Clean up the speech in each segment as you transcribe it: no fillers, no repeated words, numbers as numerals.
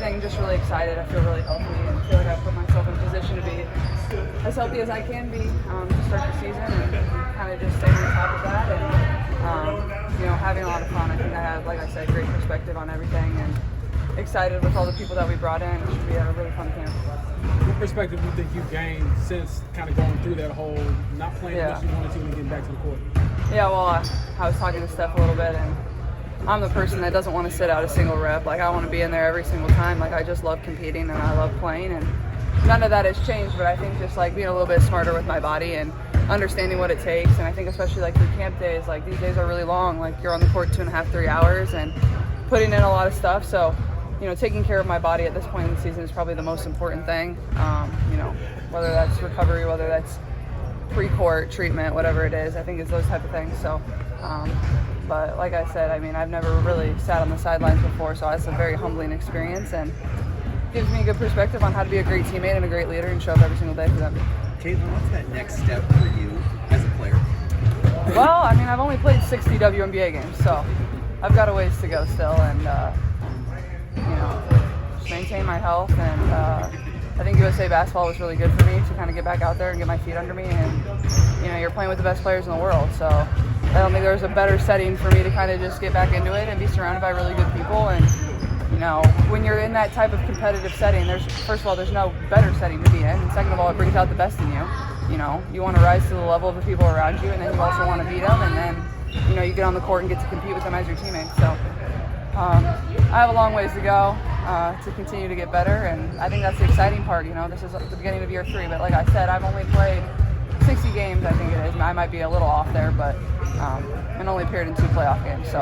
think just really excited. I feel really healthy and feel like I've put myself in a position to be as healthy as I can be to start the season and kind of just stay on top of that and, having a lot of fun. I think I have, like I said, great perspective on everything and excited with all the people that we brought in. It should be a really fun camp. What perspective do you think you've gained since kind of going through that whole not playing as much as you wanted to and getting back to the court? Yeah, well, I was talking to Steph a little bit, and I'm the person that doesn't want to sit out a single rep. Like, I want to be in there every single time. Like, I just love competing and I love playing, and none of that has changed, but I think just like being a little bit smarter with my body and understanding what it takes. And I think especially like through camp days, like these days are really long. Like, you're on the court 2.5, 3 hours and putting in a lot of stuff. So, taking care of my body at this point in the season is probably the most important thing. Whether that's recovery, whether that's pre-court treatment, whatever it is, I think it's those type of things. So, but like I said, I've never really sat on the sidelines before, so it's a very humbling experience and gives me a good perspective on how to be a great teammate and a great leader and show up every single day for them. Caitlin, what's that next step for you as a player? Well, I've only played 60 WNBA games, so I've got a ways to go still, and just maintain my health. And I think USA basketball was really good for me to kind of get back out there and get my feet under me. And you're playing with the best players in the world, so I don't think there's a better setting for me to kind of just get back into it and be surrounded by really good people. And when you're in that type of competitive setting, first of all, there's no better setting to be in, and second of all, it brings out the best in you. You want to rise to the level of the people around you, and then you also want to beat them, and then you get on the court and get to compete with them as your teammates. So I have a long ways to go to continue to get better, and I think that's the exciting part. This is the beginning of year 3, but like I said, I've only played 60 games, I think it is. I might be a little off there, but and only appeared in 2 playoff games, so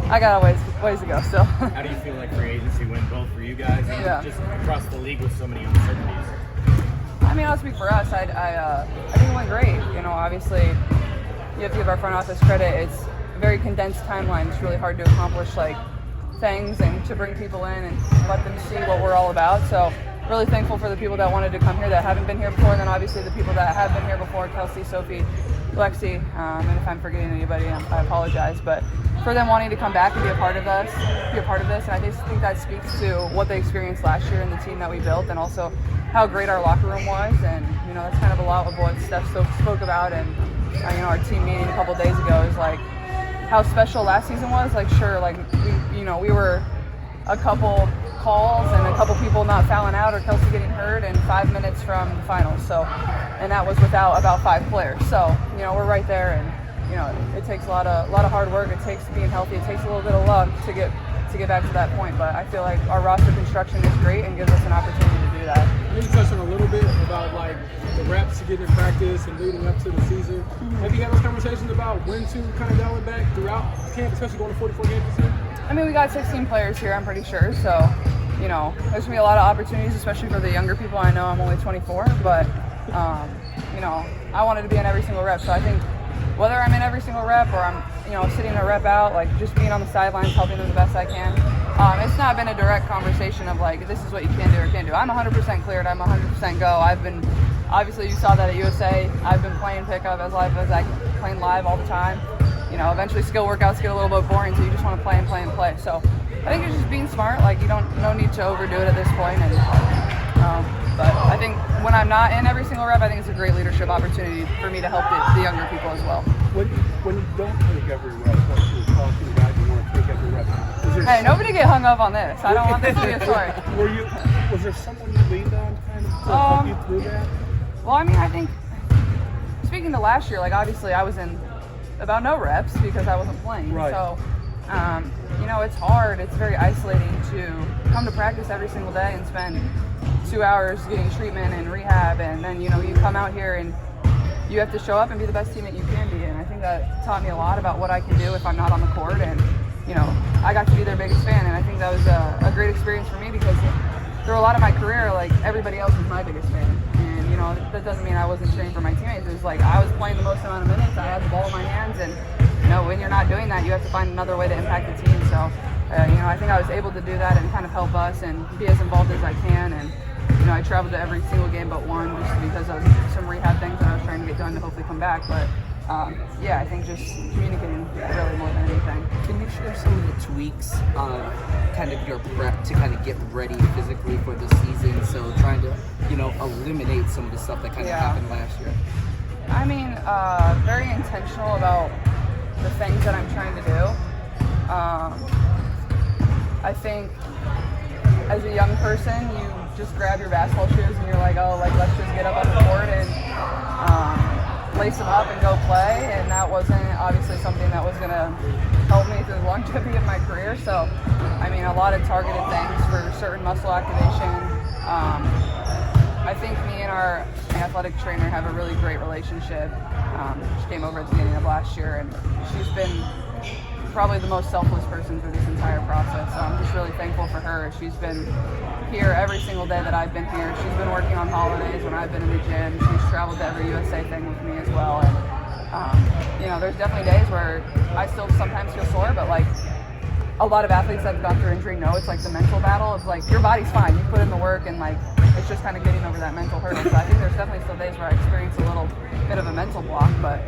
I got a ways to go still. How do you feel like free agency went both for you guys and just across the league with so many uncertainties? I'll speak for us. I think it went great. Obviously, you have to give our front office credit. It's a very condensed timeline. It's really hard to accomplish things and to bring people in and let them see what we're all about. So really thankful for the people that wanted to come here that haven't been here before, and then obviously the people that have been here before, Kelsey, Sophie, Lexi, and if I'm forgetting anybody, I apologize, but for them wanting to come back and be a part of this, and I just think that speaks to what they experienced last year and the team that we built, and also how great our locker room was. And that's kind of a lot of what Steph spoke about, and our team meeting a couple days ago is how special last season was. We were a couple calls and a couple people not fouling out or Kelsey getting hurt and 5 minutes from the finals. So, and that was without about 5 players. So, we're right there, and it takes a lot of hard work. It takes being healthy. It takes a little bit of luck to get back to that point. But I feel like our roster construction is great and gives us an opportunity to do that. You touched on a little bit about the reps to get in practice and leading up to the season. Mm-hmm. Have you had those conversations about when to kind of dial it back throughout camp, especially going to 44 games this year? We got 16 players here, I'm pretty sure. So, there's going to be a lot of opportunities, especially for the younger people. I know I'm only 24, but, I wanted to be in every single rep. So I think whether I'm in every single rep or I'm, sitting a rep out, just being on the sidelines, helping them the best I can. It's not been a direct conversation of this is what you can do or can't do. I'm 100% cleared. I'm 100% go. Obviously you saw that at USA. I've been playing pickup as live as I can, playing live all the time. Eventually skill workouts get a little bit boring, so you just want to play and play and play. So I think it's just being smart. No need to overdo it at this point. And but I think when I'm not in every single rep, I think it's a great leadership opportunity for me to help the younger people as well. When you don't take every rep, what you talk to the guys who want to take every rep? Hey, nobody get hung up on this. I don't want this to be a story. Was there someone you leaned on kind of to help you through that? Well, I think speaking to last year, obviously I was in about no reps because I wasn't playing. Right. So, it's hard. It's very isolating to come to practice every single day and spend 2 hours getting treatment and rehab, and then, you come out here and you have to show up and be the best teammate you can be. And I think that taught me a lot about what I can do if I'm not on the court. And, I got to be their biggest fan, and I think that was a great experience for me because through a lot of my career, everybody else was my biggest fan. And, that doesn't mean I wasn't cheering for my teammates. It was I was playing the most amount of minutes. I had the ball in my hands, and, when you're not doing that, you have to find another way to impact the team. So, I think I was able to do that and kind of help us and be as involved as I can. And, I traveled to every single game but one just because of some rehab things that I was trying to get done to hopefully come back. But yeah, I think just communicating really more than anything. Can you share some of the tweaks of kind of your prep to kind of get ready physically for the season? So trying to, eliminate some of the stuff that kind of happened last year. I mean, very intentional about the things that I'm trying to do. I think as a young person, you just grab your basketball shoes and you're like, oh, like let's just get up on the court and lace them up and go play. And that wasn't obviously something that was going to help me through the longevity of my career. So, I mean, a lot of targeted things for certain muscle activation. I think me and our athletic trainer have a really great relationship. She came over at the beginning of last year, and she's been probably the most selfless person through this entire process. So I'm just really thankful for her. She's been here every single day that I've been here. She's been working on holidays when I've been in the gym. She's traveled to every USA thing with me as well. And there's definitely days where I still sometimes feel sore, but like a lot of athletes that have gone through injury know it's like the mental battle of like your body's fine, you put in the work, and like it's just kind of getting over that mental hurdle. So I think there's definitely still days where I experience a little bit of a mental block, but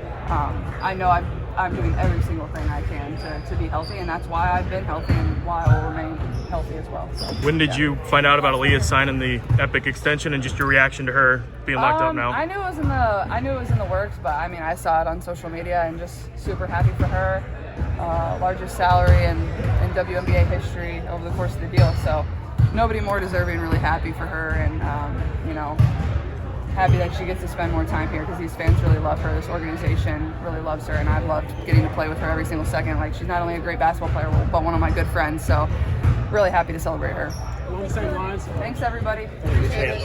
I know I'm doing every single thing I can to be healthy, and that's why I've been healthy and why I will remain healthy as well. So, when did you find out about Aaliyah signing the Epic extension, and just your reaction to her being locked up now? I knew it was in the works, but I mean I saw it on social media and just super happy for her. Largest salary in WNBA history over the course of the deal, so nobody more deserving. Really happy for her, and happy that she gets to spend more time here because these fans really love her. This organization really loves her, and I've loved getting to play with her every single second. Like, she's not only a great basketball player, but one of my good friends. So really happy to celebrate her. Along the same lines. Thanks, everybody. Appreciate it.